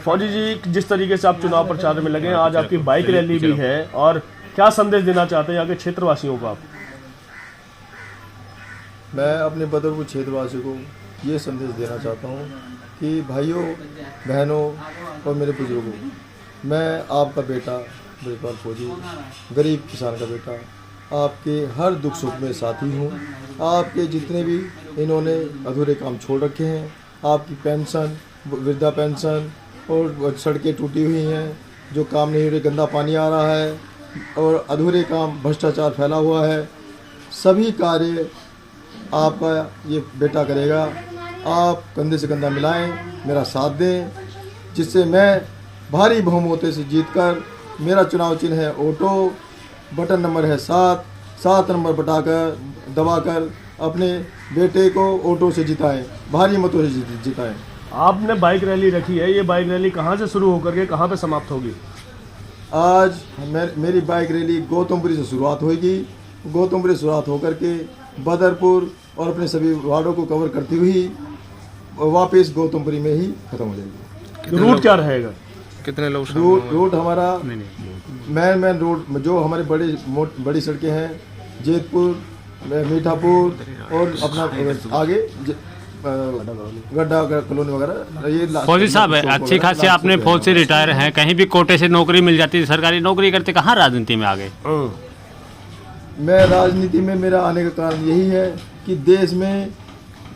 फौजी जी, जिस तरीके से आप चुनाव प्रचार में लगे हैं, आज आपकी बाइक रैली भी है, और क्या संदेश देना चाहते हैं यहाँ के क्षेत्रवासियों को आप? मैं अपने बदरपुर क्षेत्रवासियों को ये संदेश देना चाहता हूँ कि भाइयों बहनों और मेरे बुजुर्गों, मैं आपका बेटा ब्रिजपाल फौजी, गरीब किसान का बेटा, आपके हर दुख सुख में साथी हूँ। आपके जितने भी इन्होंने अधूरे काम छोड़ रखे हैं, आपकी पेंशन, वृद्धा पेंशन और सड़कें टूटी हुई हैं, जो काम नहीं हो रहे, गंदा पानी आ रहा है और अधूरे काम, भ्रष्टाचार फैला हुआ है, सभी कार्य आपका ये बेटा करेगा। आप कंधे से कंधा मिलाएं, मेरा साथ दें, जिससे मैं भारी बहुमत से जीतकर, मेरा चुनाव चिन्ह है ऑटो, बटन नंबर है 7 नंबर दबाकर अपने बेटे को ऑटो से जिताएं, भारी मतों से जिताएं। आपने बाइक रैली रखी है, ये बाइक रैली कहाँ से शुरू होकर के कहाँ पे समाप्त होगी? आज मेरी बाइक रैली गौतमपुरी से शुरुआत होगी। गौतमपुरी से शुरुआत होकर के बदरपुर और अपने सभी वार्डों को कवर करती हुई वापस गौतमपुरी में ही खत्म हो जाएगी। रूट क्या रहेगा? कितने लोग? रूट हमारा मेन रोड जो हमारे बड़ी सड़कें हैं, जेतपुर, मीठापुर और अपना आगे गड्ढा कॉलोनी वगैरह। ये फौजी साहब है, अच्छी खासी आपने फौज से रिटायर हैं, कहीं भी कोटे से नौकरी मिल जाती है, सरकारी नौकरी करते, कहाँ राजनीति में आ गए? मैं राजनीति में मेरा आने का कारण यही है कि देश में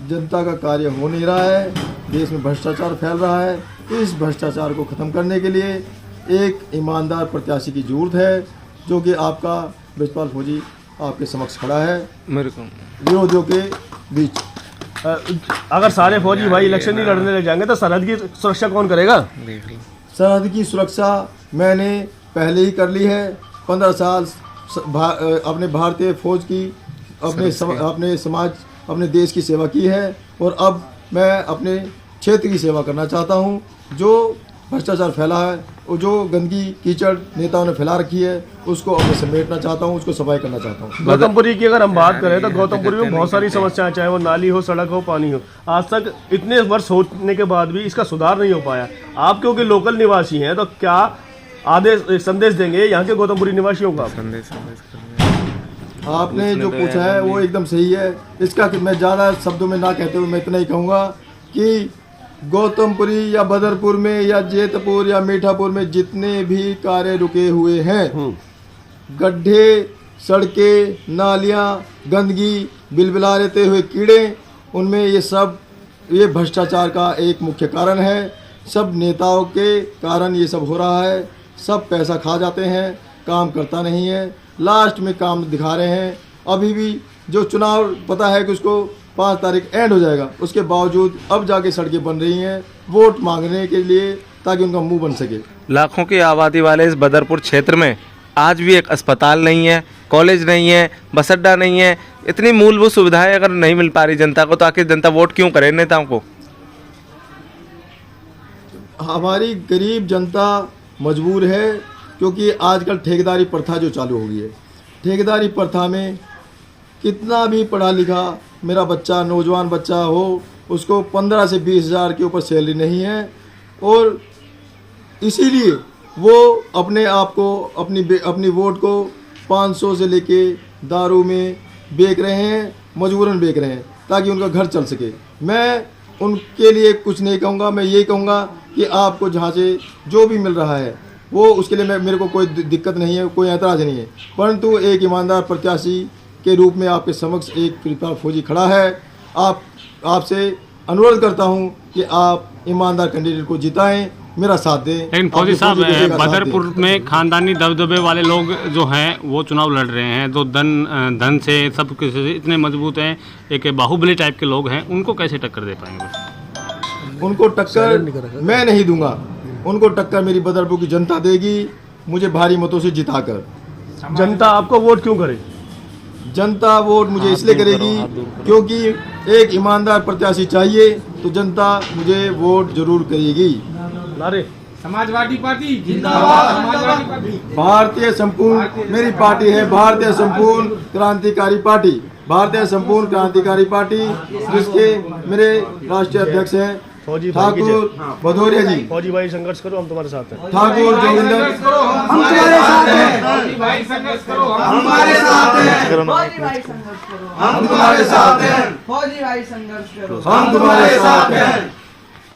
जनता का कार्य हो नहीं रहा है, देश में भ्रष्टाचार फैल रहा है। इस भ्रष्टाचार को ख़त्म करने के लिए एक ईमानदार प्रत्याशी की जरूरत है, जो कि आपका ब्रिजपाल फौजी आपके समक्ष खड़ा है मेरे को विरोधियों के बीच। अगर सारे फौजी भाई इलेक्शन नहीं लड़ने लग जाएंगे तो सरहद की सुरक्षा कौन करेगा? सरहद की सुरक्षा मैंने पहले ही कर ली है। 15 साल अपने भारतीय फौज की, अपने समाज, अपने देश की सेवा की है, और अब मैं अपने क्षेत्र की सेवा करना चाहता हूं। जो भ्रष्टाचार फैला है और जो गंदगी कीचड़ नेताओं ने फैला रखी है, उसको अपने समेटना चाहता हूं, उसको सफाई करना चाहता हूं। गौतमपुरी की अगर हम बात करें तो गौतमपुरी में बहुत सारी समस्याएं, चाहे वो नाली हो, सड़क हो, पानी हो, आज तक इतने वर्ष होने के बाद भी इसका सुधार नहीं हो पाया। आप क्योंकि लोकल निवासी हैं, तो क्या आदेश संदेश देंगे यहाँ के गौतमपुरी निवासियों का? आपने जो पूछा है वो एकदम सही है। इसका कि मैं ज़्यादा शब्दों में ना कहते हुए मैं इतना ही कहूँगा कि गौतमपुरी या बदरपुर में या जेतपुर या मीठापुर में जितने भी कार्य रुके हुए हैं, गड्ढे, सड़कें, नालियाँ, गंदगी, बिलबिला रहते हुए कीड़े, उनमें ये भ्रष्टाचार का एक मुख्य कारण है। सब नेताओं के कारण ये सब हो रहा है। सब पैसा खा जाते हैं, काम करता नहीं है, लास्ट में काम दिखा रहे हैं। अभी भी जो चुनाव पता है कि उसको 5 तारीख एंड हो जाएगा, उसके बावजूद अब जाके सड़कें बन रही हैं वोट मांगने के लिए, ताकि उनका मुंह बन सके। लाखों की आबादी वाले इस बदरपुर क्षेत्र में आज भी एक अस्पताल नहीं है, कॉलेज नहीं है, बस अड्डा नहीं है। इतनी मूलभूत सुविधाएं अगर नहीं मिल पा रही जनता को, तो आखिर जनता वोट क्यों करे नेताओं को? हमारी गरीब जनता मजबूर है, क्योंकि आजकल ठेकेदारी प्रथा जो चालू हो गई है। ठेकेदारी प्रथा में कितना भी पढ़ा लिखा मेरा बच्चा, नौजवान बच्चा हो, उसको 15 से 20 हज़ार के ऊपर सैलरी नहीं है, और इसीलिए वो अपने आप को, अपनी वोट को 500 से लेके दारू में बेच रहे हैं, मजबूरन बेच रहे हैं, ताकि उनका घर चल सके। मैं उनके लिए कुछ नहीं कहूँगा, मैं यही कहूँगा कि आपको जहाँ से जो भी मिल रहा है वो उसके लिए मेरे को कोई दिक्कत नहीं है, कोई ऐतराज़ नहीं है, परंतु एक ईमानदार प्रत्याशी के रूप में आपके समक्ष एक ब्रिजपाल फौजी खड़ा है। आपसे अनुरोध करता हूं कि आप ईमानदार कैंडिडेट को जिताएं, मेरा साथ दें। लेकिन फौजी साहब, बदरपुर में खानदानी दबदबे वाले लोग जो हैं वो चुनाव लड़ रहे हैं, तो धन से सब किसी इतने मजबूत हैं, एक बाहुबली टाइप के लोग हैं, उनको कैसे टक्कर दे पाएंगे? उनको टक्कर मैं नहीं दूंगा, उनको टक्कर मेरी बदरपुर की जनता देगी, मुझे भारी मतों से जिताकर। जनता आपको वोट क्यों करे? जनता वोट मुझे इसलिए करेगी क्योंकि एक ईमानदार प्रत्याशी चाहिए, तो जनता मुझे वोट जरूर करेगी। नारे समाजवादी पार्टी जिंदाबाद, समाजवादी पार्टी, भारतीय संपूर्ण मेरी पार्टी है, भारतीय संपूर्ण क्रांतिकारी पार्टी, भारतीय संपूर्ण क्रांतिकारी पार्टी, जिसके मेरे राष्ट्रीय अध्यक्ष हैं फौजी भाई की जय। ठाकुर भदौरिया जी, फौजी भाई संघर्ष करो, हम तुम्हारे साथ हैं। ठाकुर जोगिंदर, हम तुम्हारे साथ हैं। फौजी भाई संघर्ष करो, हम तुम्हारे साथ हैं। फौजी भाई संघर्ष करो, हम तुम्हारे साथ हैं। फौजी भाई संघर्ष करो, हम तुम्हारे साथ हैं।